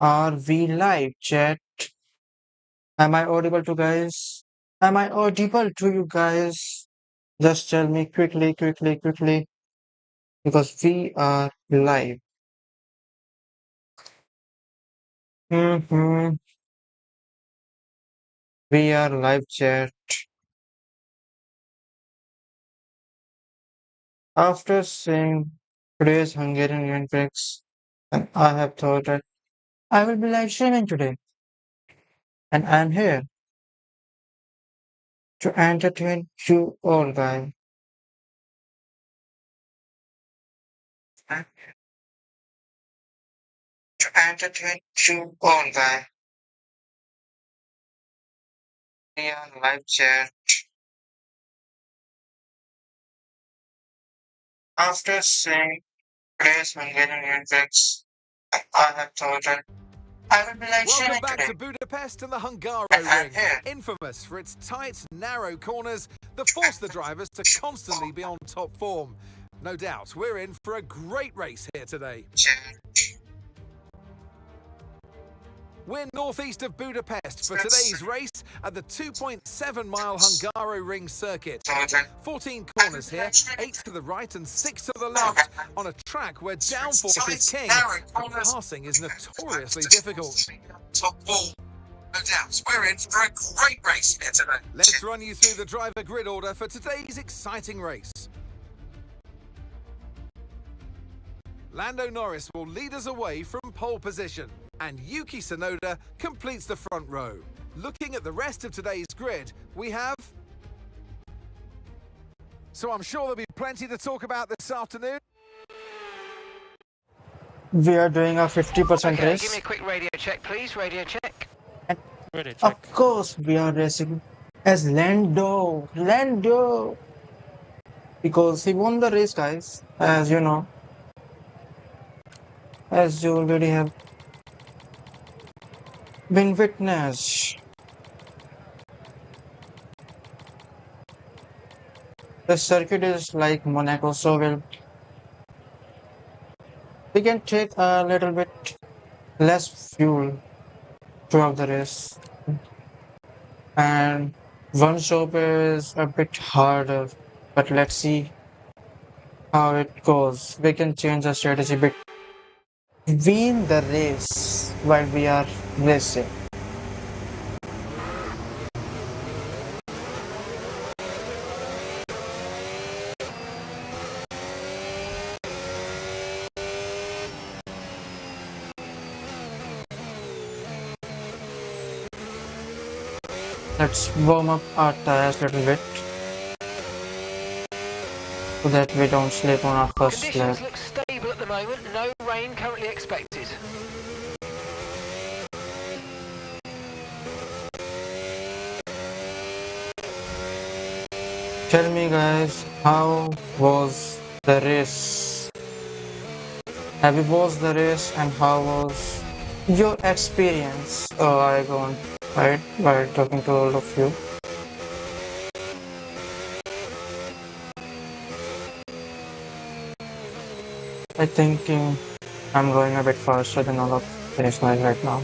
Are we live, chat? Am I audible to guys? Am I audible to you guys? Just tell me quickly, quickly, quickly, because we are live. hmm We are live, chat. After seeing today's Hungarian Olympics, and I have thought that I will be live streaming today, and I'm here to entertain you all, guys. To entertain you all, guys. We are live, chat. After seeing today's Hungarian Olympics, I have thought that I will be live Welcome streaming back today, to Budapest and the Hungaro and I'm ring. here. Infamous for its tight, narrow corners that force the drivers to constantly be on top form. No doubt, we're in for a great race here today. We're northeast of Budapest for today's race at the 2.7-mile Hungaro ring circuit. 14 corners here, 8 to the right and 6 to the left, on a track where downforce is king and passing is notoriously difficult. No doubt, we're in for a great race here today. Let's run you through the driver grid order for today's exciting race. Lando Norris will lead us away from pole position, and Yuki Tsunoda completes the front row. Looking at the rest of today's grid, we have... So I'm sure there'll be plenty to talk about this afternoon. We are doing a 50% Okay, race. give me a quick radio check, please. Radio check. And of course, we are racing as Lando, because he won the race, guys. As you know, as you already have been witness. The circuit is like Monaco, so we can take a little bit less fuel throughout the race. And one stop is a bit harder, but let's see how it goes. We can change the strategy between the race while we are racing. Let's warm up our tires a little bit so that we don't slip on our first lap. Conditions look stable at the moment. No rain currently expected. Tell me, guys, how was the race? Have you watched the race and how was your experience? Oh, I go on right while talking to all of you. I think I'm going a bit faster than all of these guys right now.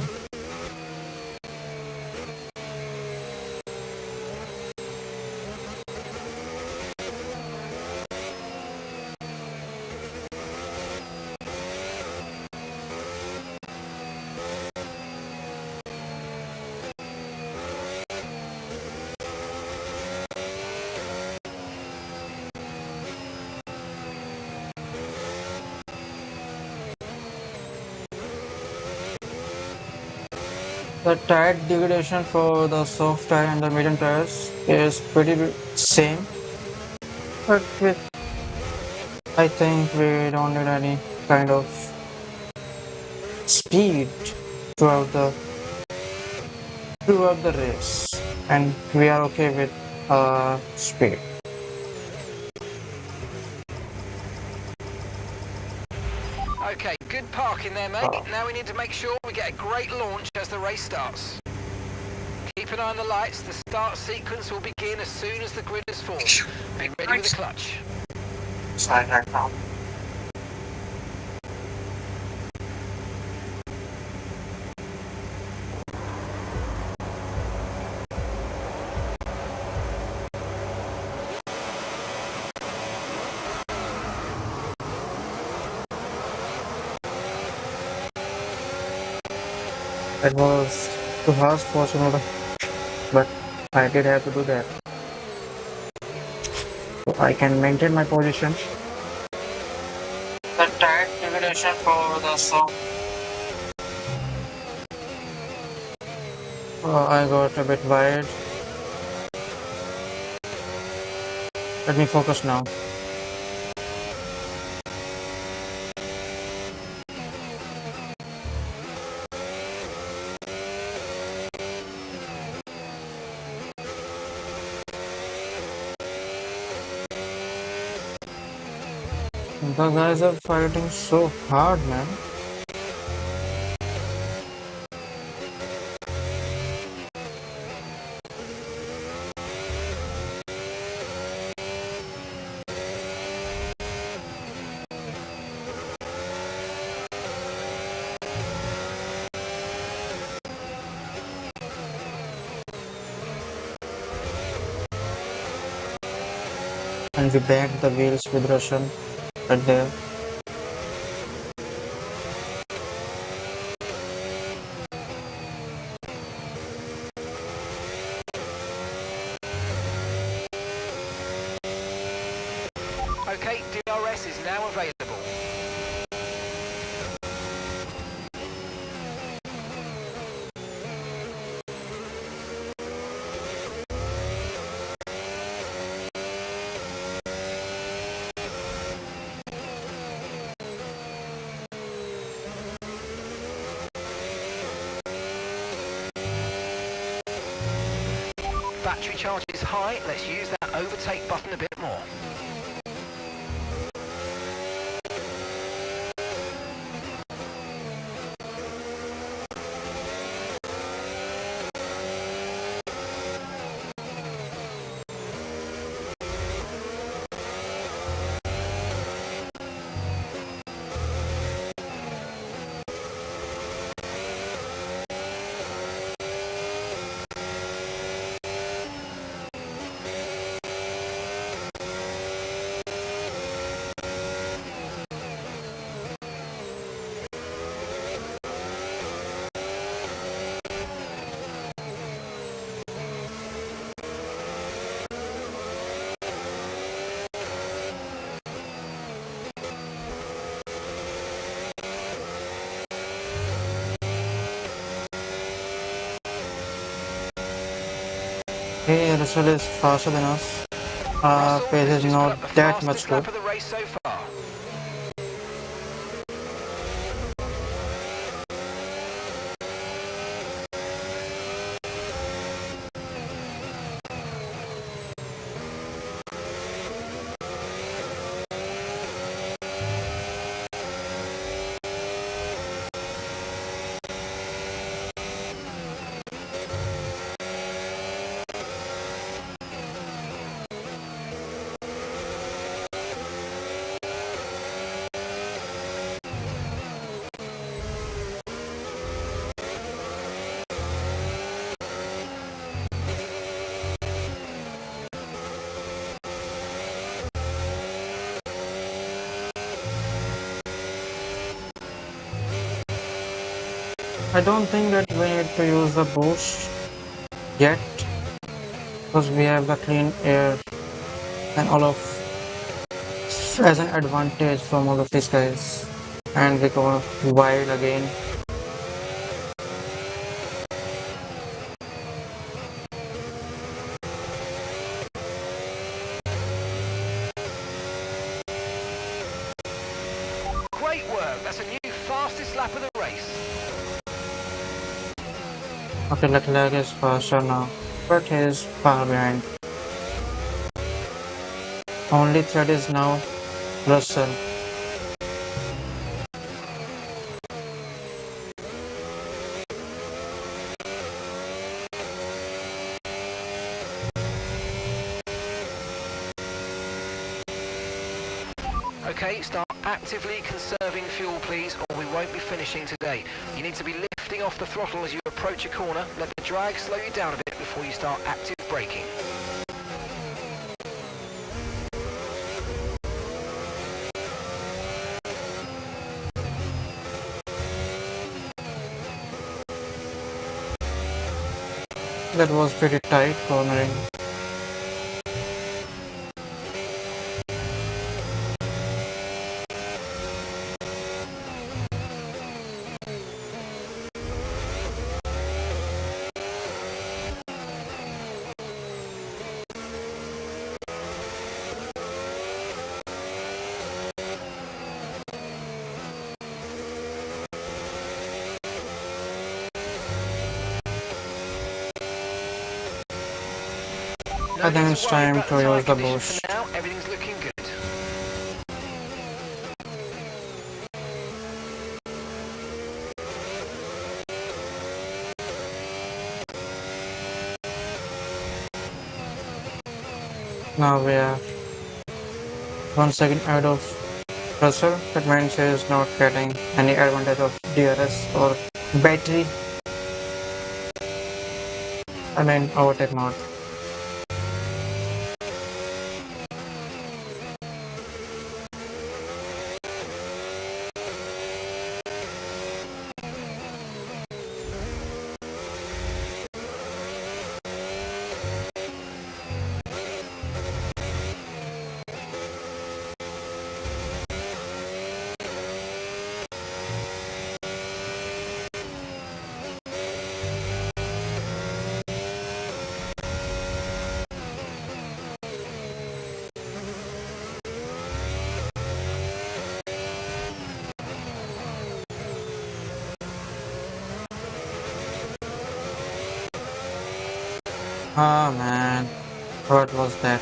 The tire degradation for the soft tire and the medium tires is pretty same, but I think we don't need any kind of speed throughout the race, and we are okay with speed. Okay, good parking there, mate. Now we need to make sure we get a great launch as the race starts. Keep an eye on the lights. The start sequence will begin as soon as the grid is formed. Be ready with the clutch. Slide right now. It was too harsh for Tsunoda, but I did have to do that. So I can maintain my position. The tight regulation for the song. I got a bit worried. Let me focus now. The guys are fighting so hard, man. And we backed the wheels with Russian right there. Okay, DRS is now available. Battery charge is high, let's use that overtake button a bit more. Hey, Russell is faster than us. Russell Pace has is just put not up the that much fastest good. lap of the race so far. I don't think that we need to use the boost yet because we have the clean air and all of as an advantage from all of these guys. And we go wide again. Great work, that's a new fastest lap of the race. Okay, Leclerc is faster now, but he is far behind. Only threat is now Russell. Okay, start actively conserving fuel please, or we won't be finishing today. You need to be lifting off the throttle as you approach a corner. Let the drag slow you down a bit before you start active braking. That was pretty tight cornering. No I think need it's to worry time about to the tyre use the condition boost. for now. Everything's looking good. Now we are 1 second ahead of Russell. That means he is not getting any advantage of DRS or battery. I mean overtake mode. Ah man, what was that?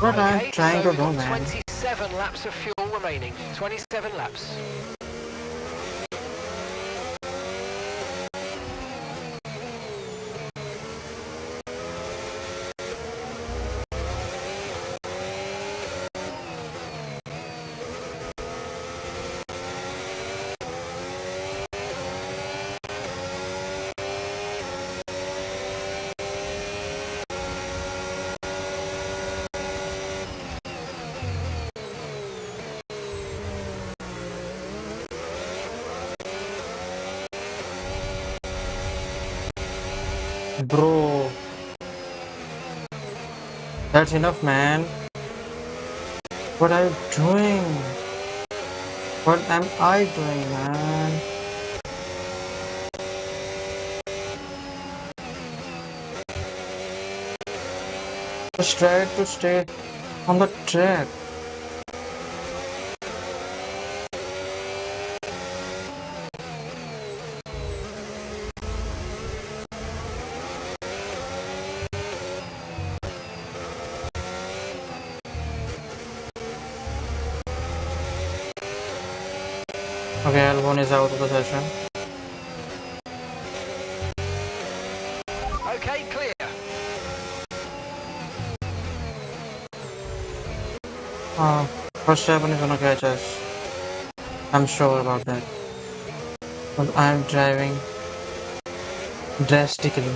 What I'm Okay, trying so to we've do, got man. 27 laps of fuel remaining. 27 laps. Bro, that's enough, man. What are you doing? What am I doing, man? Just try to stay on the track. Okay, Albon is out of the session. Okay, clear. Uh, Verstappen is gonna catch us. I'm sure about that. But I'm driving drastically.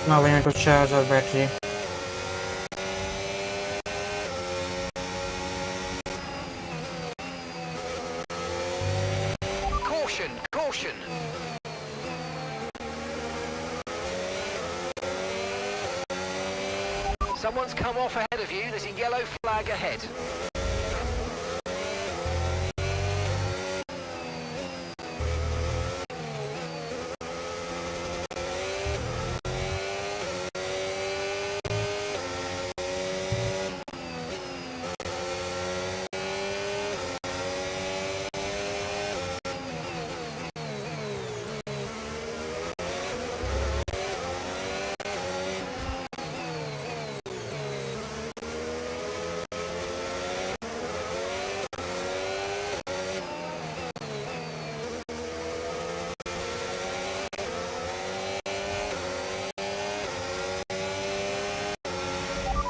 Now we need to charge our battery. Caution, caution. Someone's come off ahead of you. There's a yellow flag ahead.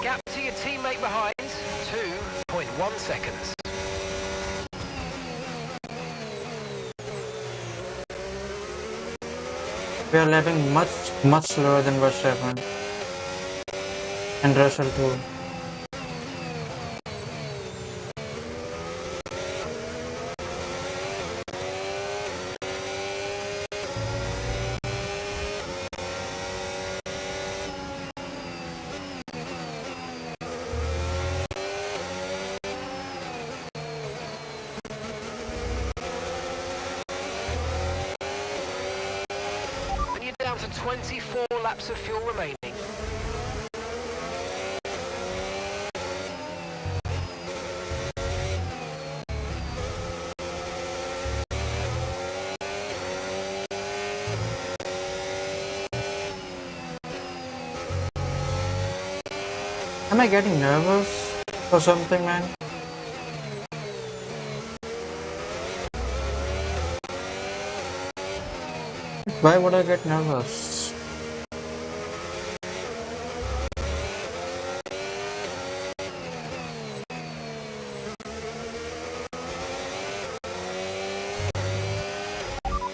Gap to your teammate behind, 2.1 seconds. We are lapping much slower than Verstappen and Russell too. And you're down to 24 laps of fuel remaining. Am I getting nervous or something, man? Why would I get nervous?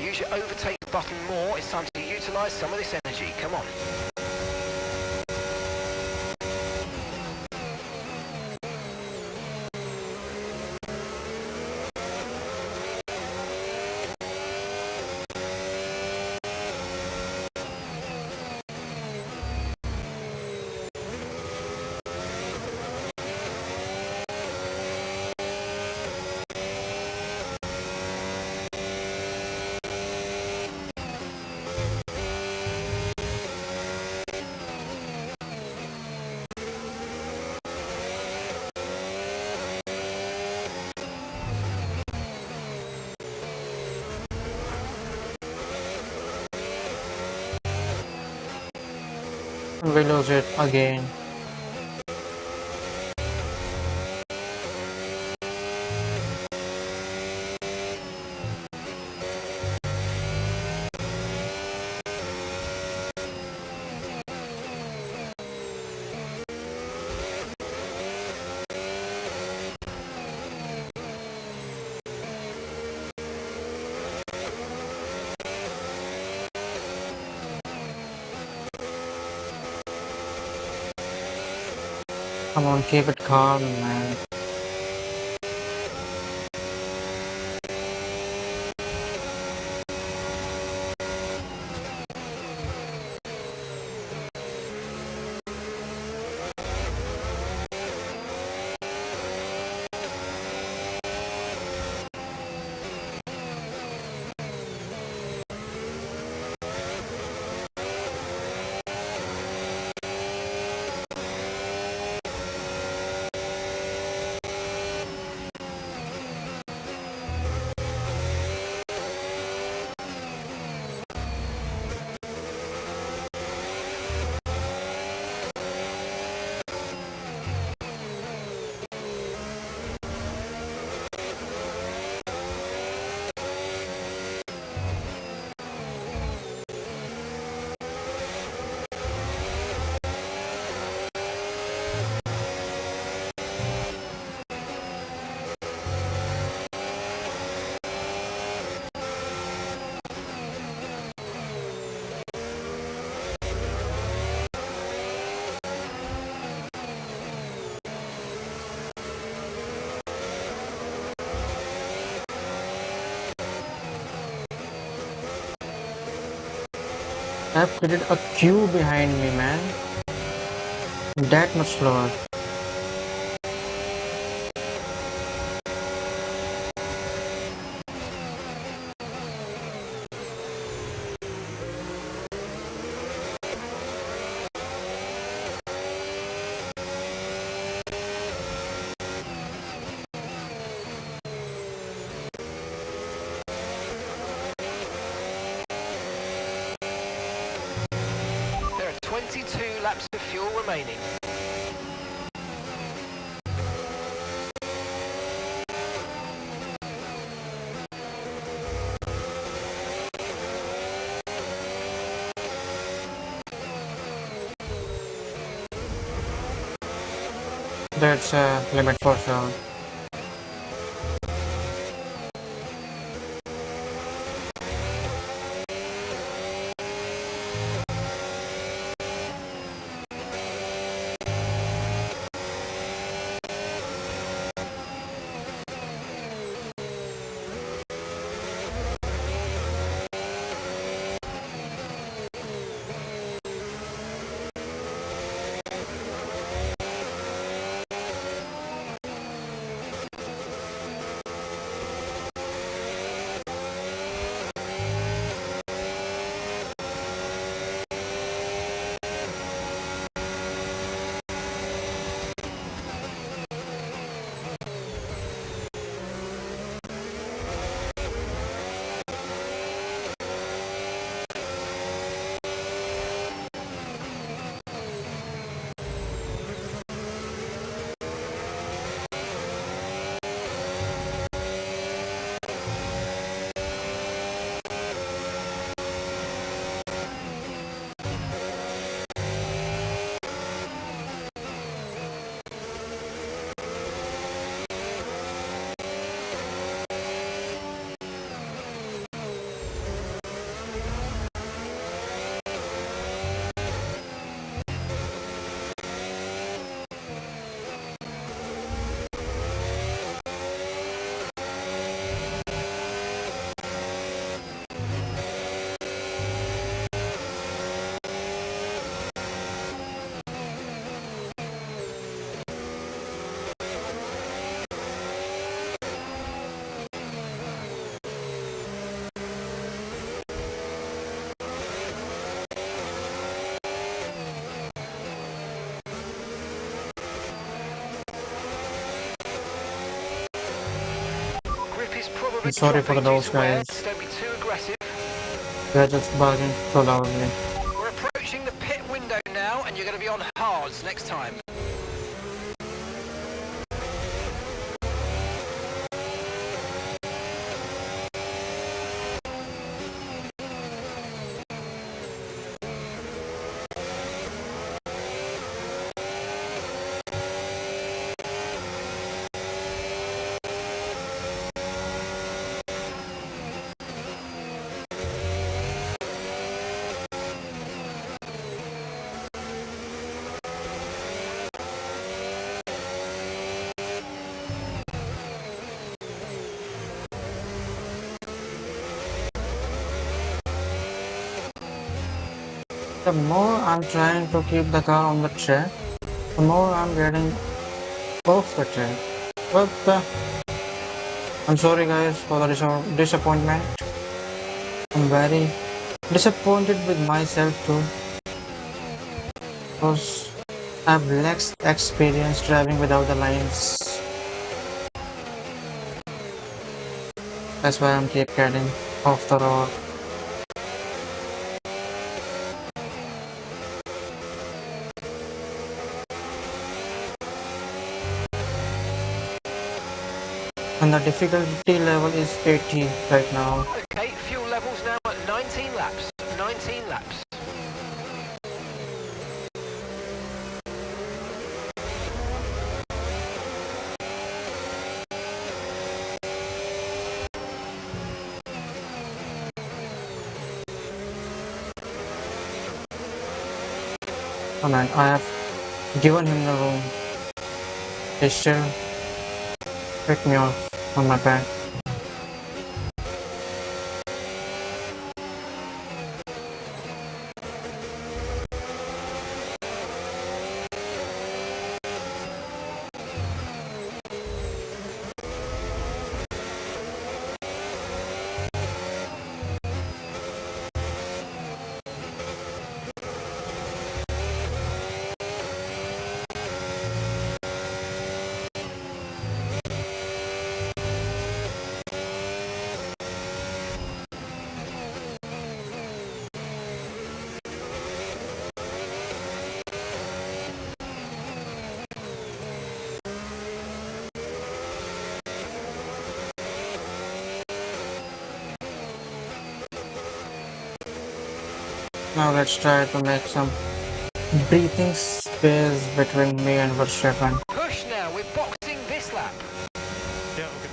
Use your overtake button more. It's time to utilise some of this energy. Come on. We lose it again. Come on, keep it calm, man. I've created a queue behind me, man. That much slower. There are 22 laps of fuel remaining. That's a limit for sure. Grip is probably I'm sorry for dropping due those to wear, guys. so don't be too aggressive. They're just barging so loudly. We're approaching the pit window now, and you're going to be on hards next time. The more I'm trying to keep the car on the track, the more I'm getting off the track. But I'm sorry guys for the disappointment. I'm very disappointed with myself too because I've less experience driving without the lines. That's why I'm keep getting off the road. And the difficulty level is 80 right now. Okay, fuel levels now at 19 laps. 19 laps. Oh man, I have given him the room. He still picked me off on my back. Now let's try to make some breathing space between me and Verstappen. Push now, we're boxing this lap. Yeah, okay.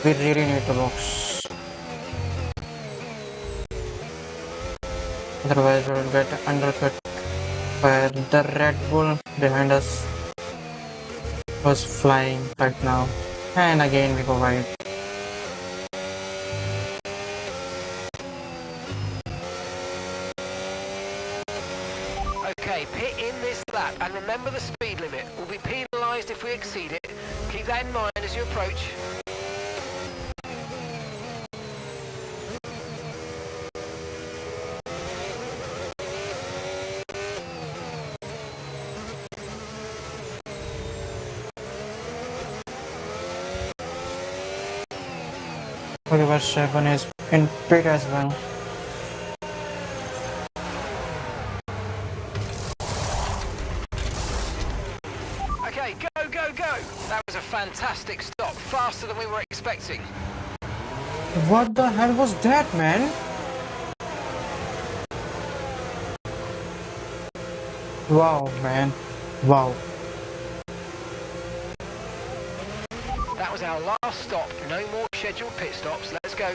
We really need to box. Otherwise we will get undercut by the Red Bull behind us was flying right now. And again we go wide. Okay, pit in this lap and remember the speed limit. We'll be penalised if we exceed it. Keep that in mind as you approach. Oliver Verstappen is in pit as well. Okay, go, go, go! That was a fantastic stop, faster than we were expecting. What the hell was that, man? Wow, man. Wow. That was our last stop, no more scheduled pit stops, let's go.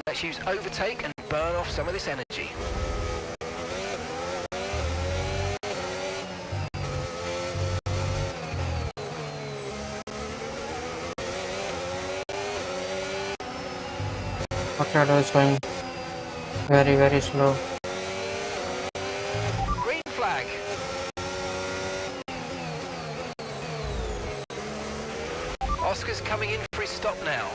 Let's use overtake and burn off some of this energy. Octado is going very, very slow. Green flag. Oscar's coming in for his stop now.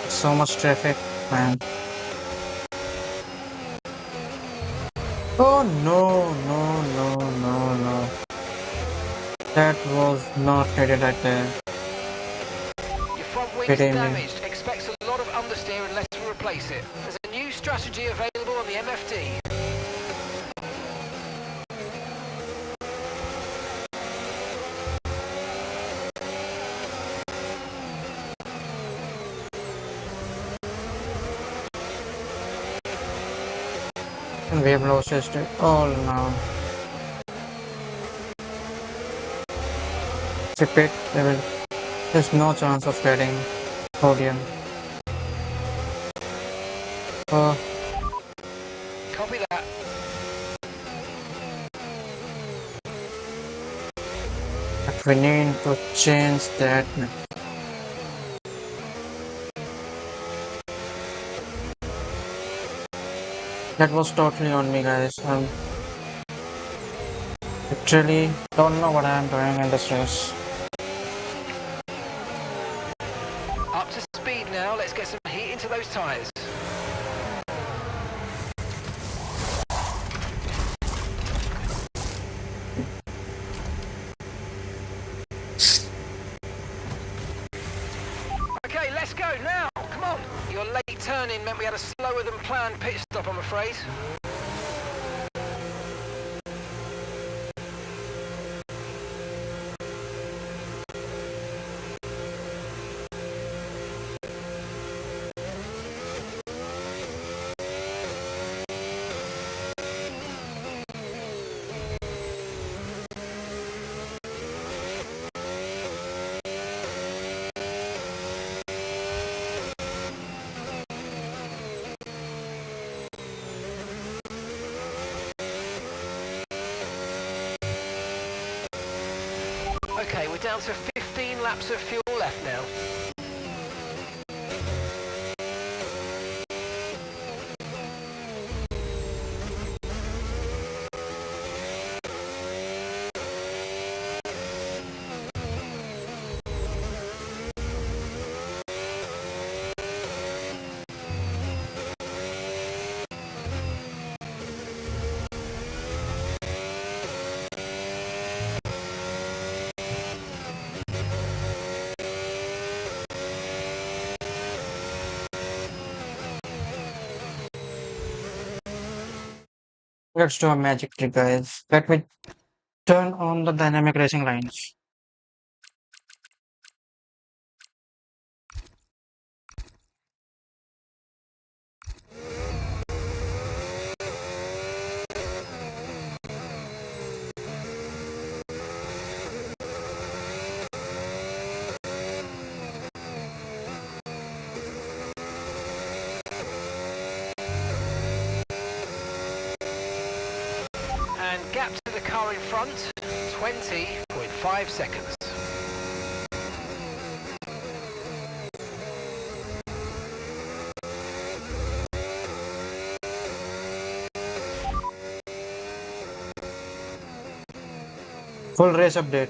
So much traffic, man. Oh no, no, no, no, no. That was not needed right there. Your front wing's Kidding me. damaged. Expects a lot of understeer unless we replace it. There's a new strategy available on the MFD. And we have lost it all now. Pit, there's no chance of getting podium. Copy that. But we need to change that. That was totally on me, guys. Literally don't know what I'm doing in this race. Up to speed now. Let's get some heat into those tyres. go, now! Come on! Your late turn-in meant we had a slower than planned pit stop, I'm afraid. Okay, we're down to 15 laps of fuel left now. Let's do a magic trick, guys. Let me turn on the dynamic racing lines. And gap to the car in front, 20.5 seconds. Full race update.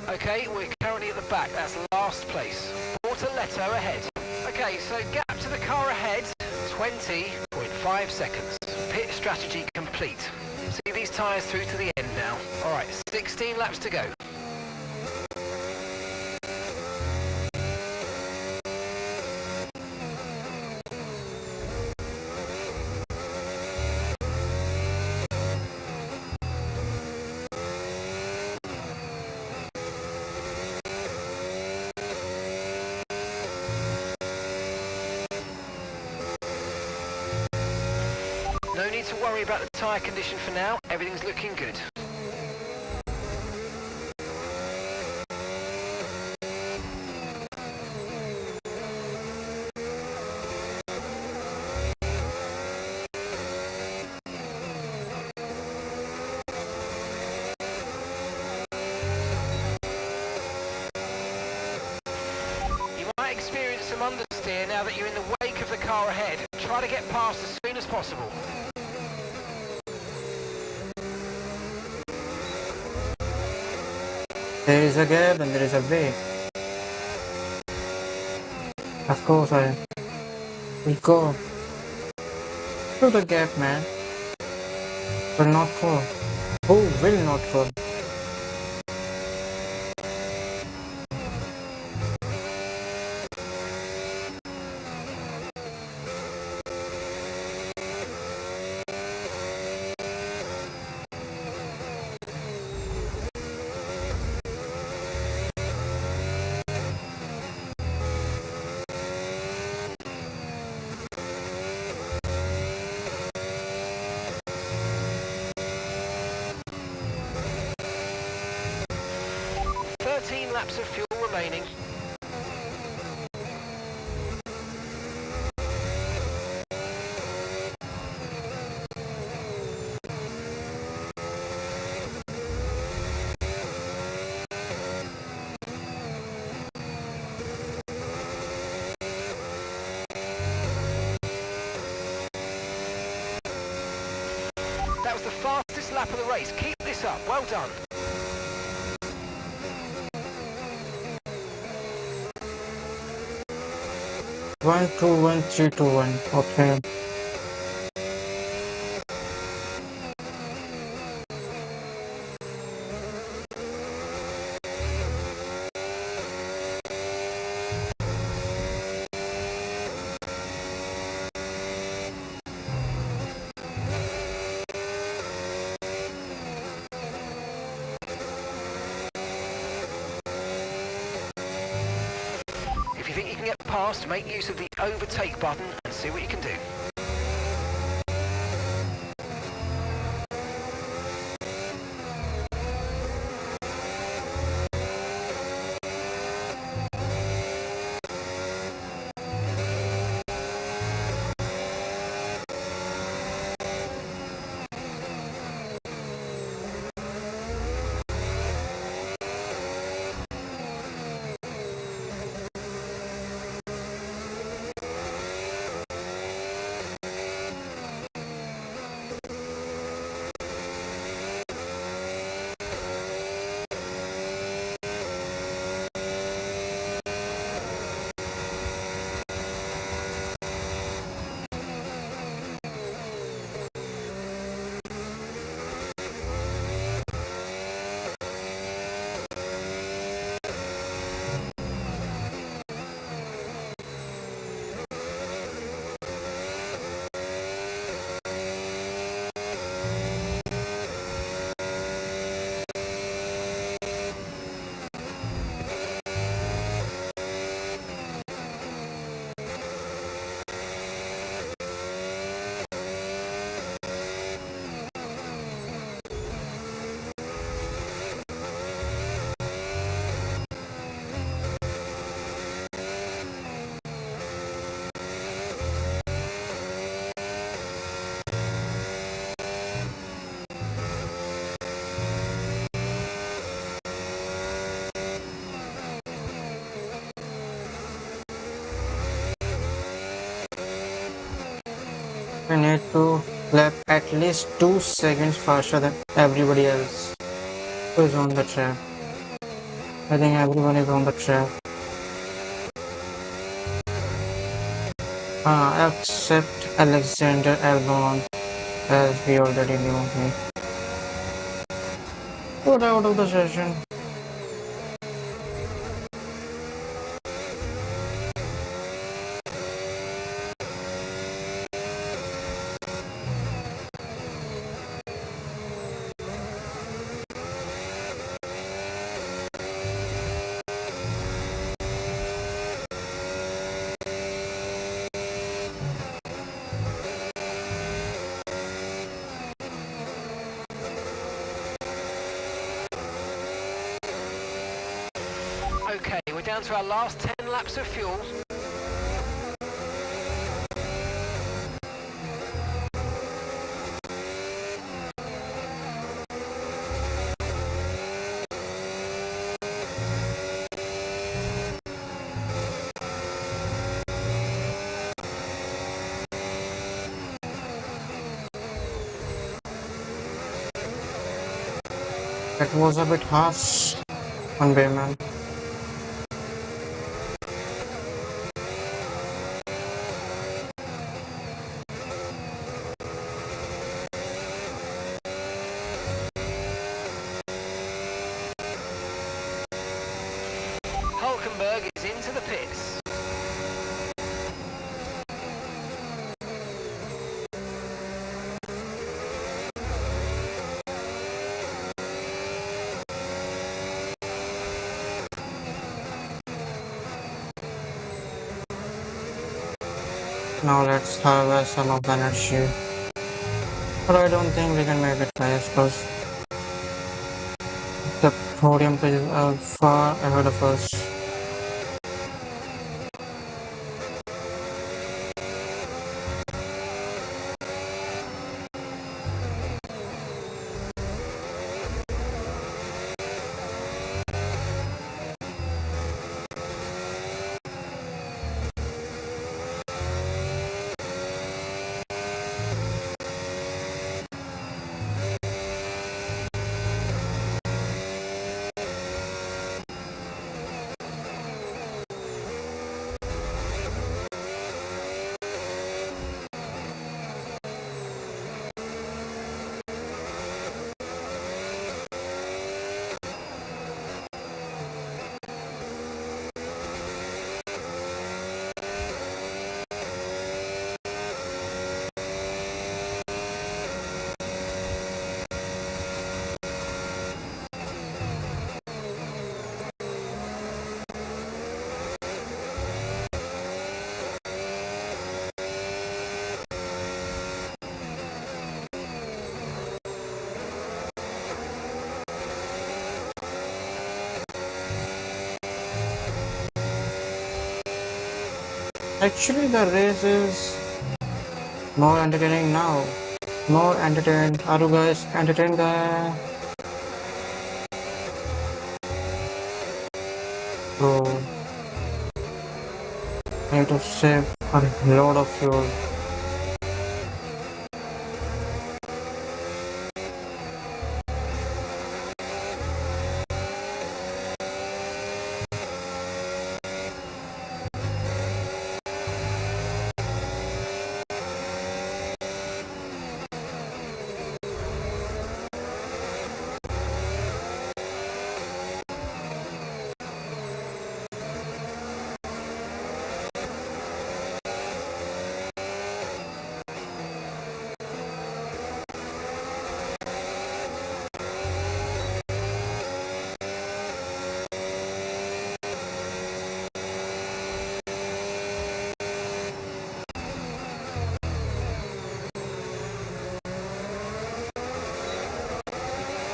Okay, we're currently at the back, that's last place. Bortoletto ahead. Okay, so gap to the car ahead, 20.5 seconds. Pit strategy complete. See these tyres through to the end now. Alright, 16 laps to go. No need to worry about the tyre condition for now, everything's looking good. You might experience some understeer now that you're in the wake of the car ahead. Try to get past as soon as possible. There is a gap and there is a break. Of course, I will go through the gap, man. Will not fall. Who will not fall? Laps of fuel remaining. That was the fastest lap of the race. Keep this up. Well done. One, two, 1, 3, 2, 1. Okay. past, make use of the overtake button and see what you can do. We need to lap at least 2 seconds faster than everybody else who is on the track. I think everyone is on the track. Except Alexander Albon, as we already knew him. Got out of the session. Okay, we're down to our last 10 laps of fuel. That was a bit harsh on Bayman. Hulkenberg is into the pits. Now let's harvest some of the energy. But I don't think we can make it fast because the podium is far ahead of us. Actually, the race is more entertaining now. More entertained. Are you guys entertained, guys? So, I need to save a lot of fuel.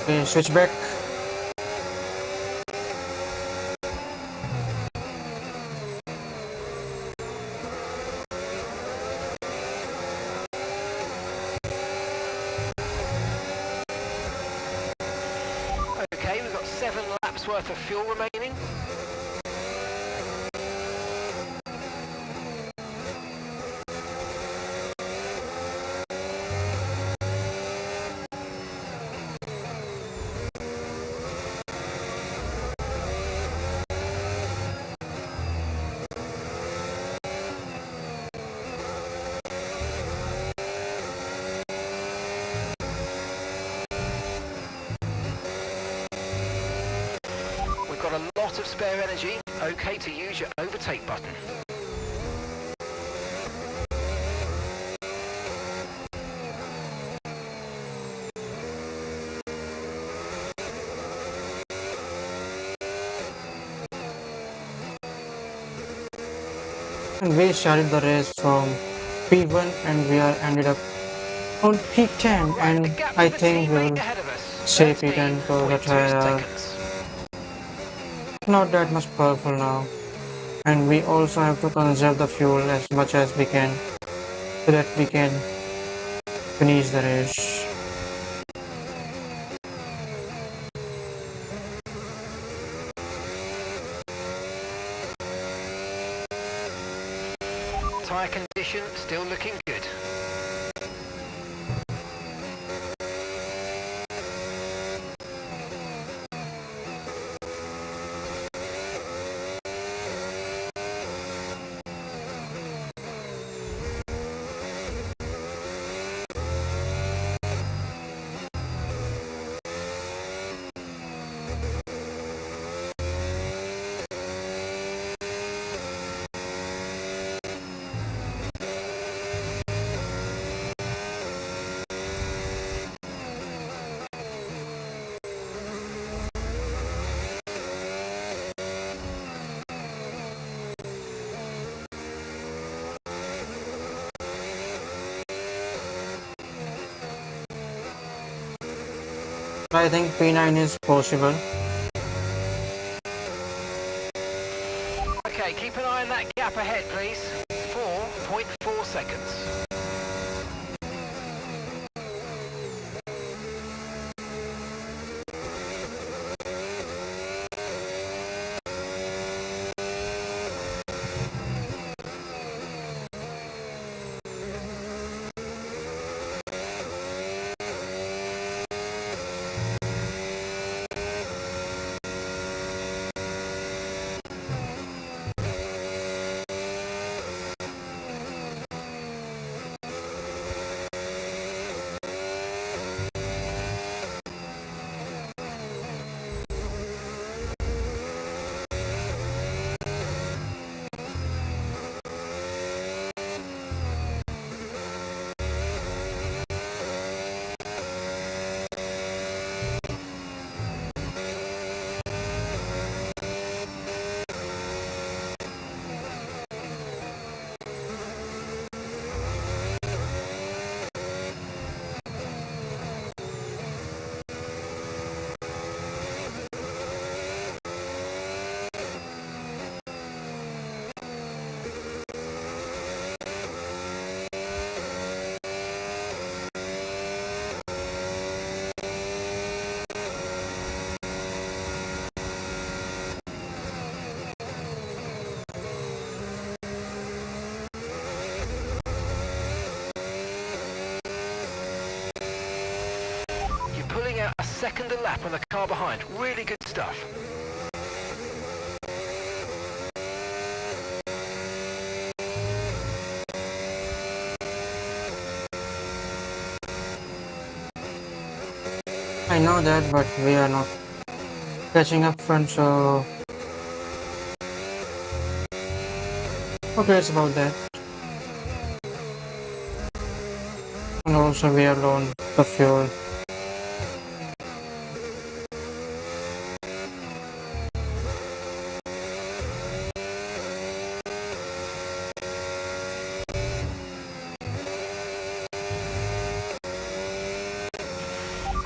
Okay, switch back. Okay, we've got 7 laps worth of fuel remaining. We've got a lot of spare energy. Okay to use your overtake button. And we started the race from P1 and we are ended up on P10 Right, the and gap I with the think teammate we'll ahead of us. say P10 because the 13.2 tires are seconds. not that much powerful now. And we also have to conserve the fuel as much as we can so that we can finish the race. Tyre condition still looking good. I think P9 is possible. Okay, keep an eye on that gap ahead, please. 4.4 seconds. second a lap on the car behind. Really good stuff. I know that, but we are not catching up front, so who cares about that? And also we are low on the fuel.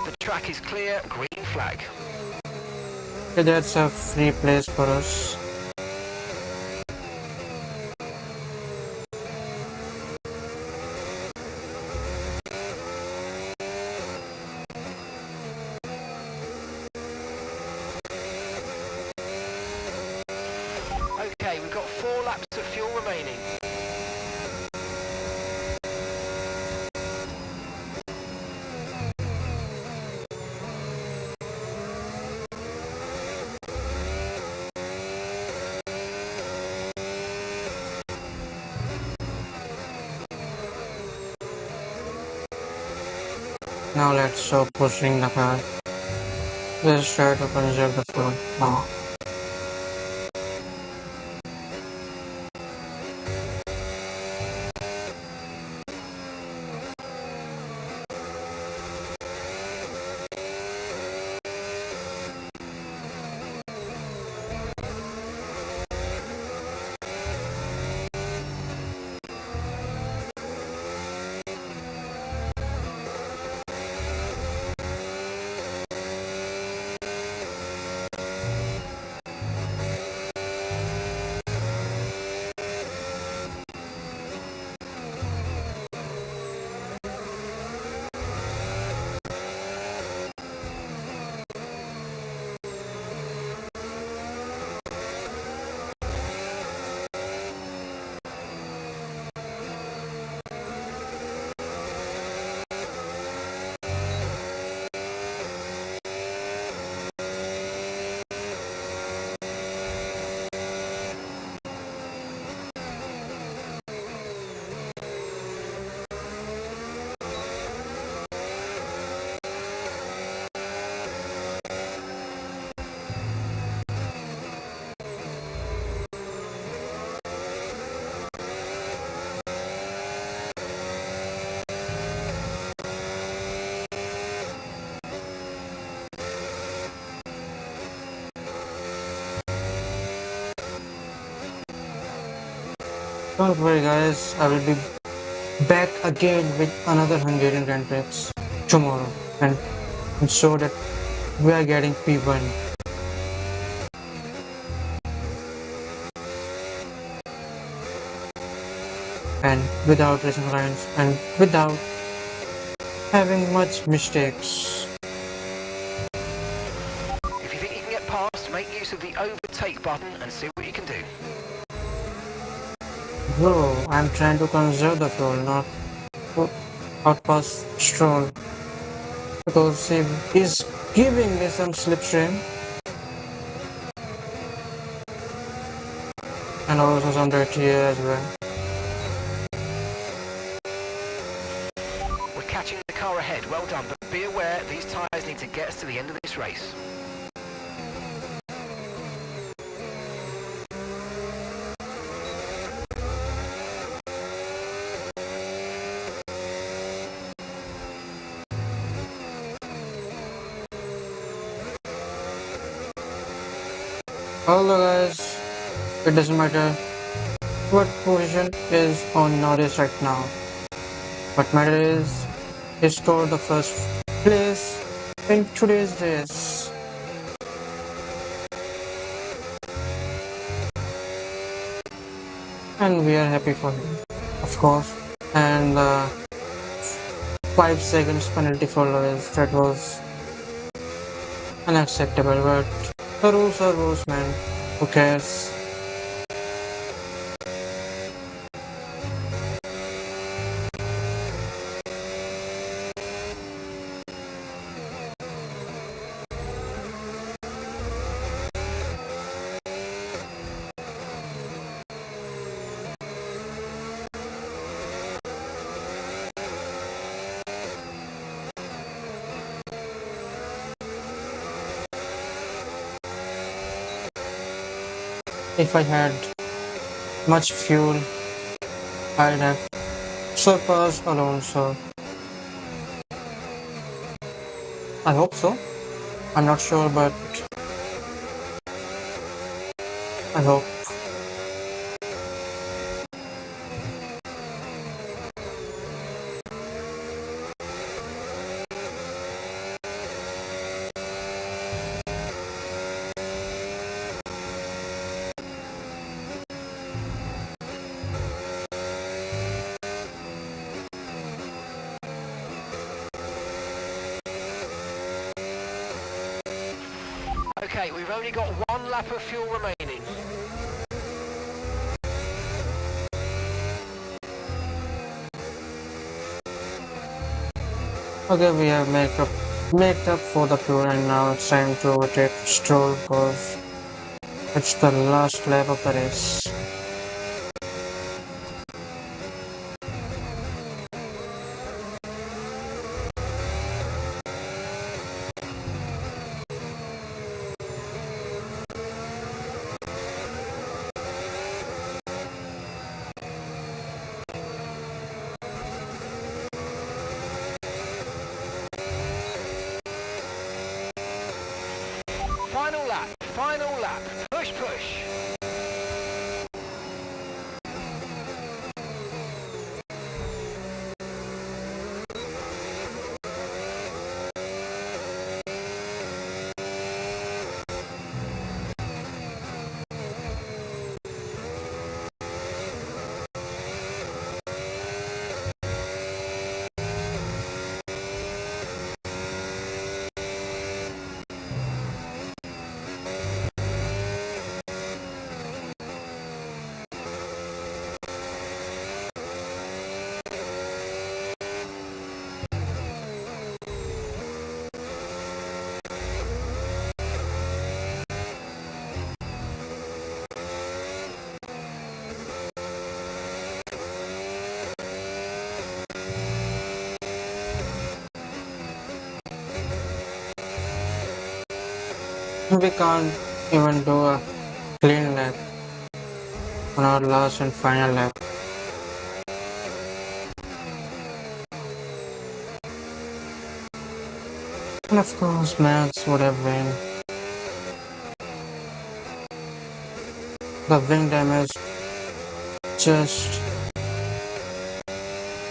The track is clear, green flag. Okay, that's a free place for us. Okay, we've got 4 laps of fuel remaining. Now let's stop pushing the car. Let's try to conserve the fuel now. Don't worry guys, I will be back again with another Hungarian Grand Prix tomorrow and show that we are getting P1 and without racing lines and without having much mistakes. If you think you can get past, make use of the overtake button and see what you can do. Bro, I'm trying to conserve the fuel, not outpass Stroll because he is giving me some slipstream and also some dirty air as well. We're catching the car ahead, well done, but be aware these tyres need to get us to the end of this race. Although guys, it doesn't matter what position is on Norris right now. What matters is he scored the first place in today's race. And we are happy for him, of course. And 5 seconds penalty for Lewis, that was unacceptable, but the rules are rules, man. Who cares? If I had much fuel, I'd have surpassed Alonso. I hope so. I'm not sure, but I hope. Okay, we've only got one lap of fuel remaining. Okay, we have made up for the fuel, and now it's time to overtake Stroll because it's the last lap of the race. Final lap, push, push. We can't even do a clean lap on our last and final lap. And of course, Max would have won. The wing damage just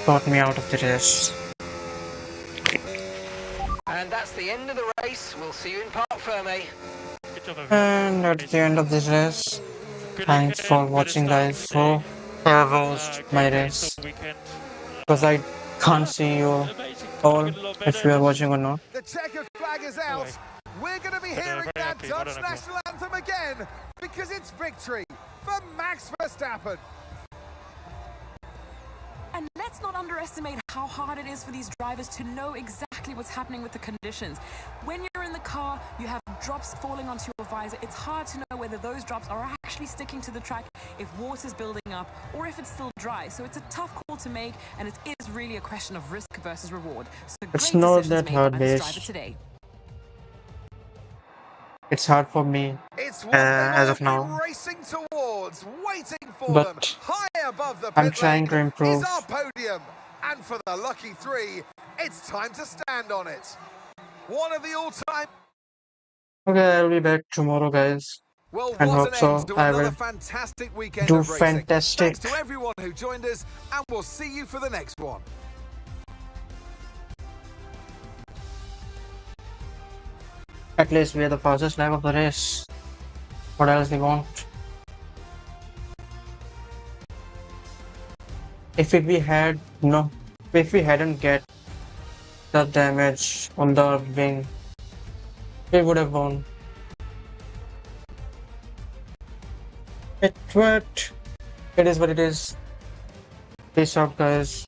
got me out of the race. And that's the end of the race. We'll see you in Parc Ferme. And at the end of this race, thanks for watching, guys. So I have watched my race because I can't see you all if you are watching or not. The checkered flag is out. We're going to be hearing that Dutch national anthem again because it's victory for Max Verstappen. And let's not underestimate how hard it is for these drivers to know exactly what's happening with the conditions. When you're in the car, you have drops falling onto your visor. It's hard to know whether those drops are actually sticking to the track, if water's building up, or if it's still dry. So it's a tough call to make, and it is really a question of risk versus reward. So It's great not decisions that made hard, by this Base. driver today. It's hard for me It's what as they've of now, been racing towards, waiting for them. but High above the I'm pit trying to lane improve. is our podium. And for the lucky three, it's time to stand on it. One of the all-time... Okay, I'll be back tomorrow, guys. Well, And what hope an so. end to I another will fantastic weekend do of racing. fantastic. Thanks to everyone who joined us, and we'll see you for the next one. At least we are the fastest lap of the race. What else we want? If we hadn't get the damage on the wing, we would have won. But it is what it is. Peace out, guys.